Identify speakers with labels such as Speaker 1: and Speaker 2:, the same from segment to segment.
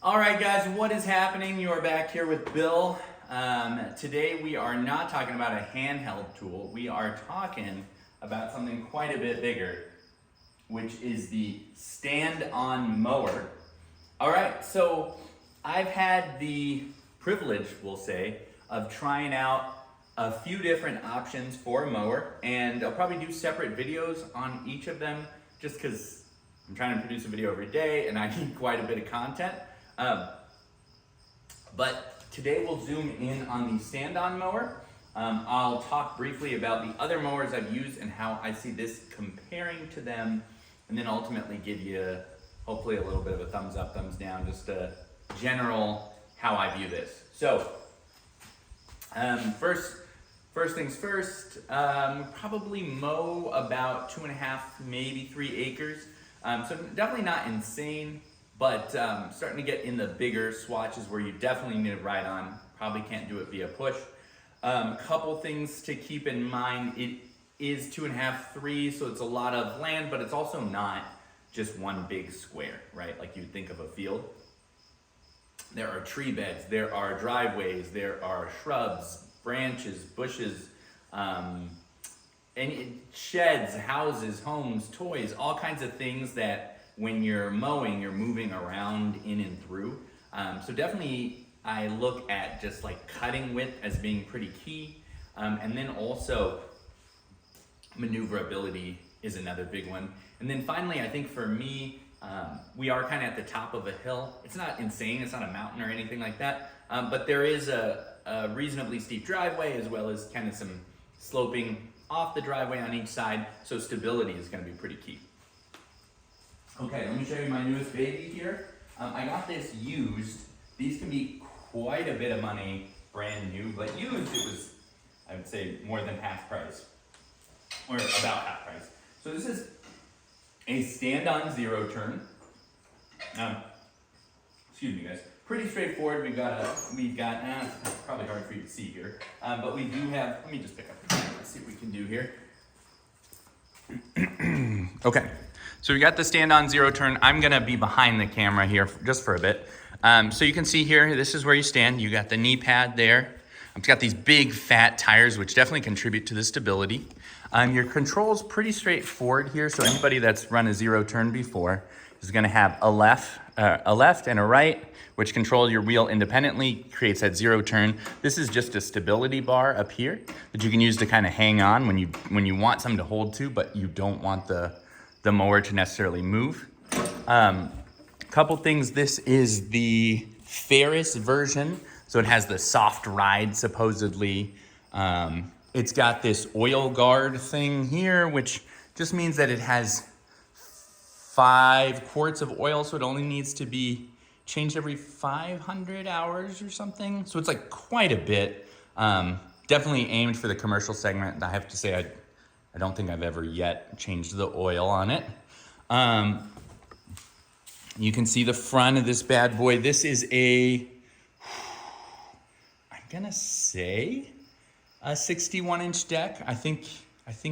Speaker 1: All right, guys, what is happening? You are back here with Bill. Today we are not talking about a handheld tool. We are talking about something quite a bit bigger, which is the stand-on mower. All right, so I've had the privilege, we'll say, of trying out a few different options for a mower, and I'll probably do separate videos on each of them just because I'm trying to produce a video every day and I need quite a bit of content. But today we'll zoom in on the stand-on mower. I'll talk briefly about the other mowers I've used and how I see this comparing to them, and then ultimately give you hopefully a little bit of a thumbs up, thumbs down, just a general how I view this. So first things first, probably mow about 2.5, maybe 3 acres. So definitely not insane, but starting to get in the bigger swatches where you definitely need to ride on. Probably can't do it via push. Couple things to keep in mind. It is 2.5, 3, so it's a lot of land, but it's also not just one big square, right? Like you'd think of a field. There are tree beds, there are driveways, there are shrubs, branches, bushes, and sheds, houses, homes, toys, all kinds of things that when you're mowing, you're moving around in and through. So definitely I look at just like cutting width as being pretty key. And then also maneuverability is another big one. And then finally, I think for me, we are kind of at the top of a hill. It's not insane, it's not a mountain or anything like that, but there is a reasonably steep driveway as well as kind of some sloping off the driveway on each side, so stability is going to be pretty key. Okay, let me show you my newest baby here. I got this used. These can be quite a bit of money brand new, but used it was, I would say, more than half price, or about half price. So this is a stand-on zero turn. Excuse me, guys. Pretty straightforward. We've got it's probably hard for you to see here, but we do have. Let me just pick up the camera. Let's see what we can do here. Okay, so we got the stand-on zero turn. I'm gonna be behind the camera here just for a bit. So you can see here, this is where you stand. You got the knee pad there. It's got these big fat tires, which definitely contribute to the stability. Your control's pretty straightforward here. So anybody that's run a zero turn before is gonna have a left and a right, which control your wheel independently, creates that zero turn. This is just a stability bar up here that you can use to kind of hang on when you want something to hold to, but you don't want the mower to necessarily move. Couple things, this is the Ferris version. So it has the soft ride, supposedly. It's got this oil guard thing here, which just means that it has 5 quarts of oil, so it only needs to be changed every 500 hours or something. So it's like quite a bit. Definitely aimed for the commercial segment. I have to say, I don't think I've ever yet changed the oil on it. You can see the front of this bad boy. This is I'm gonna say a 61-inch deck. I think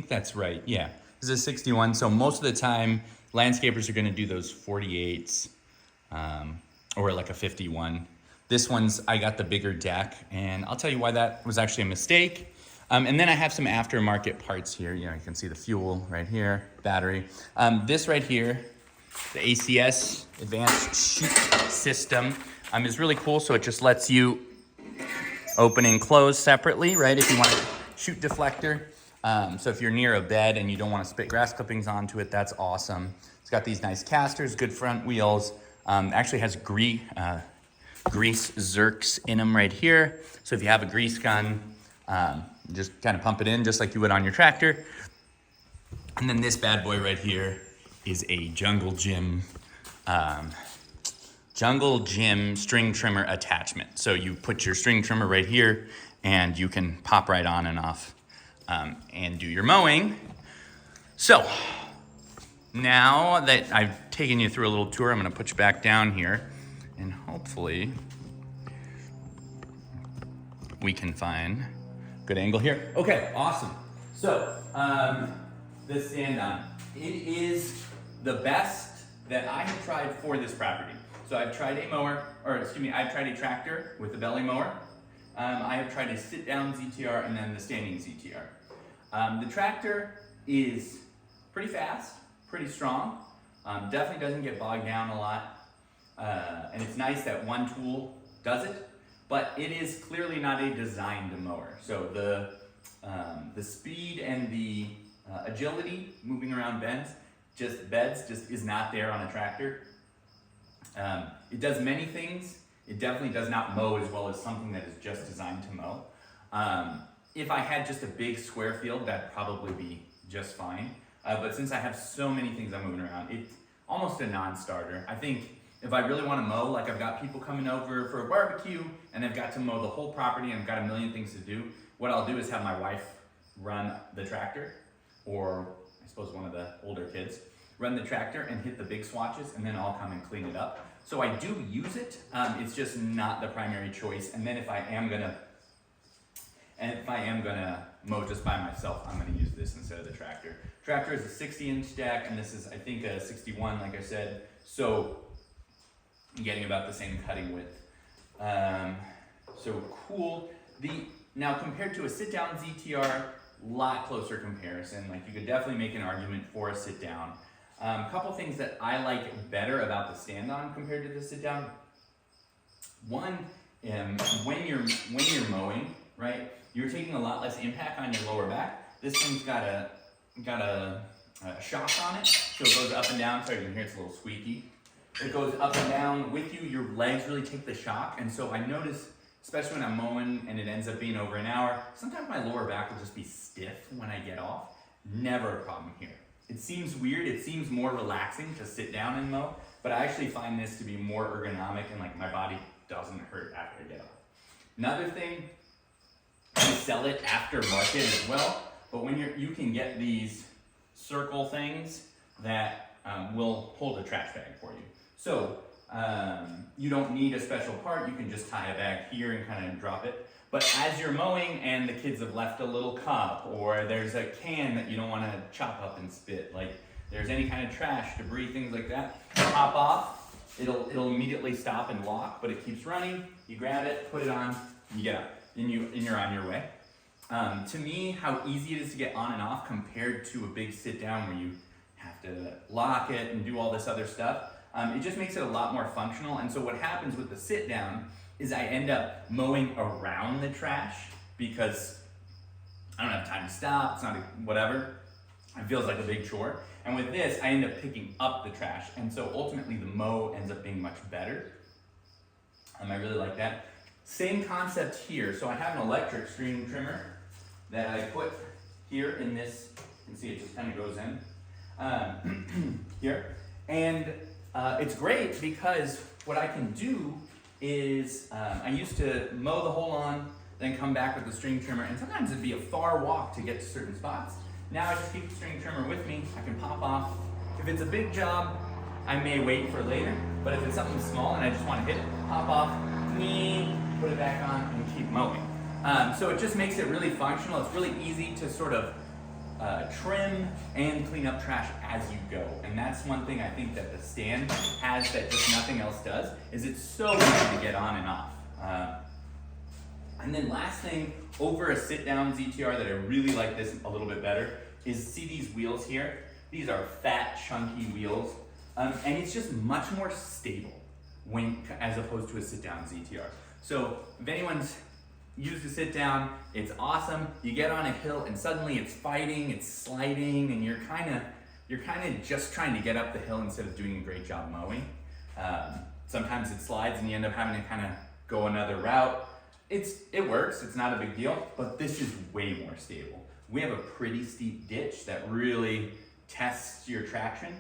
Speaker 1: that's right. Yeah, this is a 61. So most of the time, landscapers are gonna do those 48s or like a 51. This one's, I got the bigger deck, and I'll tell you why that was actually a mistake. And then I have some aftermarket parts here. You know, you can see the fuel right here, battery. This right here, the ACS Advanced Chute System, is really cool. So it just lets you open and close separately, right? If you want a chute deflector. So if you're near a bed and you don't want to spit grass clippings onto it, that's awesome. It's got these nice casters, good front wheels. Actually has grease zerks in them right here. So if you have a grease gun, just kind of pump it in just like you would on your tractor. And then this bad boy right here is a Jungle Gym string trimmer attachment. So you put your string trimmer right here and you can pop right on and off and do your mowing. So now that I've taken you through a little tour, I'm gonna put you back down here and hopefully we can find a good angle here. Okay, awesome. So the stand-on, it is the best that I have tried for this property. So I've tried a mower, or excuse me, I've tried a tractor with a belly mower. I have tried a sit-down ZTR and then the standing ZTR. The tractor is pretty fast, pretty strong, definitely doesn't get bogged down a lot, and it's nice that one tool does it, but it is clearly not a designed mower. So the speed and the agility moving around beds just is not there on a tractor. It does many things. It definitely does not mow as well as something that is just designed to mow. If I had just a big square field, that'd probably be just fine. But since I have so many things I'm moving around, it's almost a non-starter. I think if I really want to mow, like I've got people coming over for a barbecue and they've got to mow the whole property and I've got a million things to do, what I'll do is have my wife run the tractor, or I suppose one of the older kids, run the tractor and hit the big swatches, and then I'll come and clean it up. So I do use it, it's just not the primary choice. And then if I am gonna mow just by myself, I'm gonna use this instead of the tractor. Tractor is a 60-inch deck, and this is, I think, a 61, like I said. So I'm getting about the same cutting width. So cool. Now compared to a sit-down ZTR, lot closer comparison. Like you could definitely make an argument for a sit-down. A couple things that I like better about the stand-on compared to the sit-down. One, when you're mowing, right, you're taking a lot less impact on your lower back. This thing's got a shock on it, so it goes up and down. Sorry, you can hear it's a little squeaky. It goes up and down with you. Your legs really take the shock, and so I notice, especially when I'm mowing and it ends up being over an hour, sometimes my lower back will just be stiff when I get off. Never a problem here. It seems weird, it seems more relaxing to sit down and mow, but I actually find this to be more ergonomic and like my body doesn't hurt after I get off. Another thing, we sell it aftermarket as well, but when you can get these circle things that will hold a trash bag for you. So you don't need a special part, you can just tie a bag here and kind of drop it. But as you're mowing and the kids have left a little cup, or there's a can that you don't want to chop up and spit, like there's any kind of trash, debris, things like that, pop off, it'll immediately stop and lock, but it keeps running. You grab it, put it on, you get up, and you're on your way. To me, how easy it is to get on and off compared to a big sit down where you have to lock it and do all this other stuff, it just makes it a lot more functional. And so what happens with the sit down is I end up mowing around the trash because I don't have time to stop, it's not whatever. It feels like a big chore. And with this, I end up picking up the trash. And so ultimately the mow ends up being much better. I really like that. Same concept here. So I have an electric string trimmer that I put here in this. You can see it just kind of goes in here. And it's great because what I can do is I used to mow the whole lawn, then come back with the string trimmer, and sometimes it'd be a far walk to get to certain spots. Now I just keep the string trimmer with me, I can pop off. If it's a big job, I may wait for later, but if it's something small and I just want to hit it, pop off, put it back on, and keep mowing. So it just makes it really functional. It's really easy to sort of trim and clean up trash as you go. And that's one thing I think that the stand has that just nothing else does, is it's so easy to get on and off. And then last thing, over a sit-down ZTR that I really like this a little bit better is, see these wheels here? These are fat, chunky wheels. And it's just much more stable as opposed to a sit-down ZTR. So if anyone's used a sit-down, it's awesome. You get on a hill and suddenly it's fighting, it's sliding, and you're kind of just trying to get up the hill instead of doing a great job mowing. Sometimes it slides and you end up having to kind of go another route. It works, it's not a big deal, but this is way more stable. We have a pretty steep ditch that really tests your traction.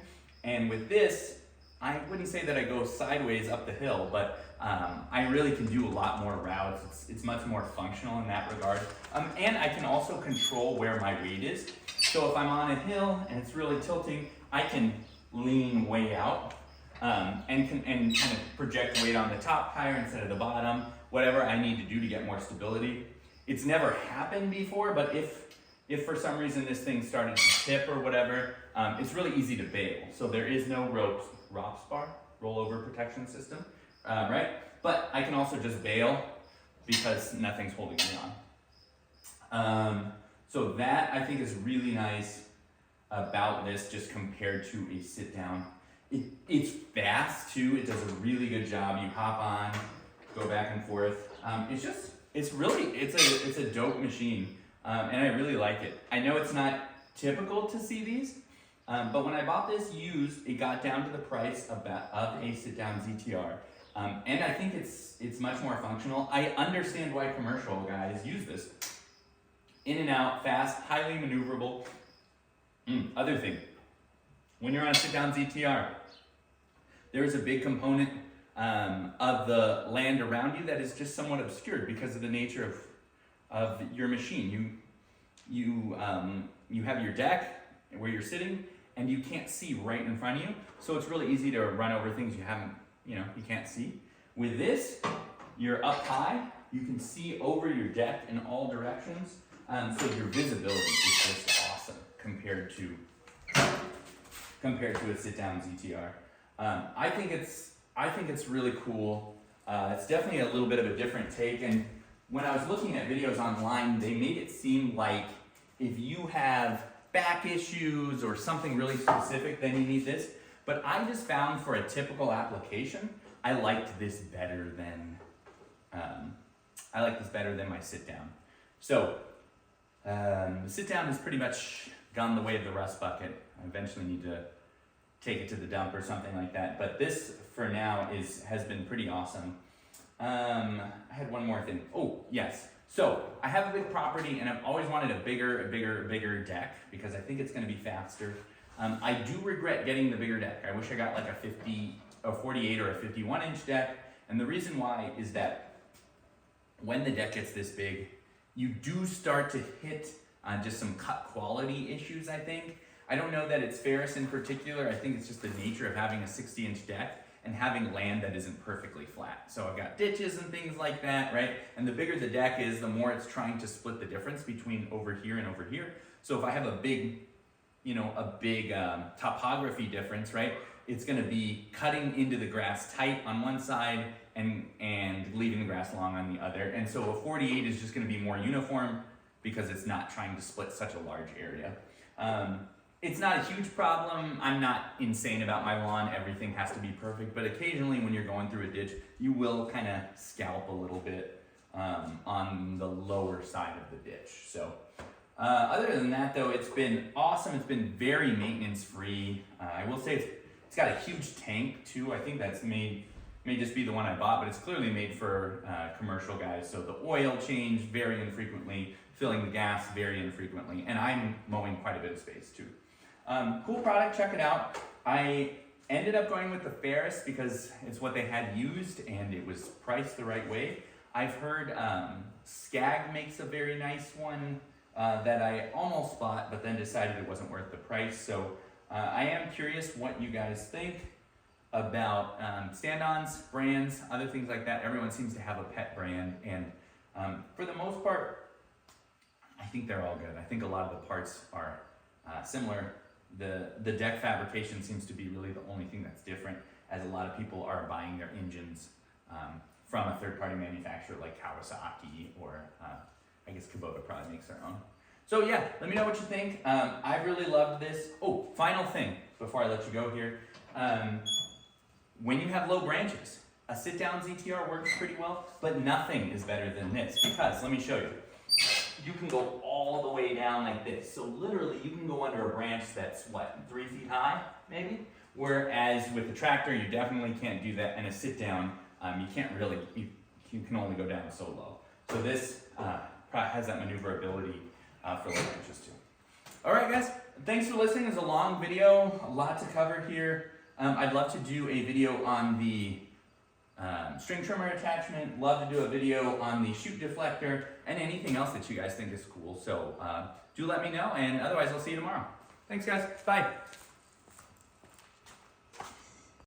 Speaker 1: And with this, I wouldn't say that I go sideways up the hill, but I really can do a lot more routes. It's much more functional in that regard. And I can also control where my weight is. So if I'm on a hill and it's really tilting, I can lean way out and kind of project weight on the top tire instead of the bottom, whatever I need to do to get more stability. It's never happened before, but if for some reason this thing started to tip or whatever, it's really easy to bail. So there is no ROPS bar. rollover protection system, right? But I can also just bail because nothing's holding me on. So that I think is really nice about this just compared to a sit down. It's fast too. It does a really good job. You hop on, go back and forth. It's a dope machine, and I really like it. I know it's not typical to see these, but when I bought this used, it got down to the price of a sit down ZTR, and I think it's much more functional. I understand why commercial guys use this. In and out, fast, highly maneuverable. Other thing, when you're on a sit-down ZTR, there is a big component of the land around you that is just somewhat obscured because of the nature of your machine. You have your deck where you're sitting, and you can't see right in front of you, so it's really easy to run over things you can't see. With this, you're up high, you can see over your deck in all directions, so your visibility is just awesome compared to a sit-down ZTR. I think it's really cool. It's definitely a little bit of a different take. And when I was looking at videos online, they made it seem like if you have back issues or something really specific, then you need this. But I just found for a typical application, I liked this better than my sit-down. So the sit-down has pretty much gone the way of the rust bucket. I eventually need to take it to the dump or something like that. But this, for now, has been pretty awesome. I had one more thing. Oh, yes. So I have a big property, and I've always wanted a bigger deck because I think it's going to be faster. I do regret getting the bigger deck. I wish I got like a 48 or a 51 inch deck. And the reason why is that when the deck gets this big, you do start to hit just some cut quality issues, I think. I don't know that it's Ferris in particular. I think it's just the nature of having a 60-inch deck and having land that isn't perfectly flat. So I've got ditches and things like that, right? And the bigger the deck is, the more it's trying to split the difference between over here and over here. So if I have a big topography difference, right? It's gonna be cutting into the grass tight on one side and leaving the grass long on the other. And so a 48 is just gonna be more uniform because it's not trying to split such a large area. It's not a huge problem. I'm not insane about my lawn. Everything has to be perfect, but occasionally when you're going through a ditch, you will kind of scalp a little bit on the lower side of the ditch. So other than that though, it's been awesome. It's been very maintenance free. I will say it's got a huge tank too. I think that's may just be the one I bought, but it's clearly made for commercial guys. So the oil change very infrequently, filling the gas very infrequently, and I'm mowing quite a bit of space too. Cool product, check it out. I ended up going with the Ferris because it's what they had used and it was priced the right way. I've heard Skag makes a very nice one that I almost bought, but then decided it wasn't worth the price. So I am curious what you guys think about stand-ons, brands, other things like that. Everyone seems to have a pet brand, and for the most part, I think they're all good. I think a lot of the parts are similar. The deck fabrication seems to be really the only thing that's different, as a lot of people are buying their engines from a third-party manufacturer like Kawasaki, or I guess Kubota probably makes their own. So yeah, let me know what you think. I really loved this. Oh, final thing before I let you go here. When you have low branches, a sit-down ZTR works pretty well, but nothing is better than this, because let me show you. You can go all the way down like this. So literally you can go under a branch that's what, 3 feet high, maybe? Whereas with the tractor, you definitely can't do that. And a sit down, you can't really, you can only go down so low. So this has that maneuverability for low branches too. All right guys, thanks for listening. It's a long video, a lot to cover here. I'd love to do a video on the string trimmer attachment, love to do a video on the chute deflector, and anything else that you guys think is cool. So do let me know, and otherwise I'll see you tomorrow. Thanks guys, bye.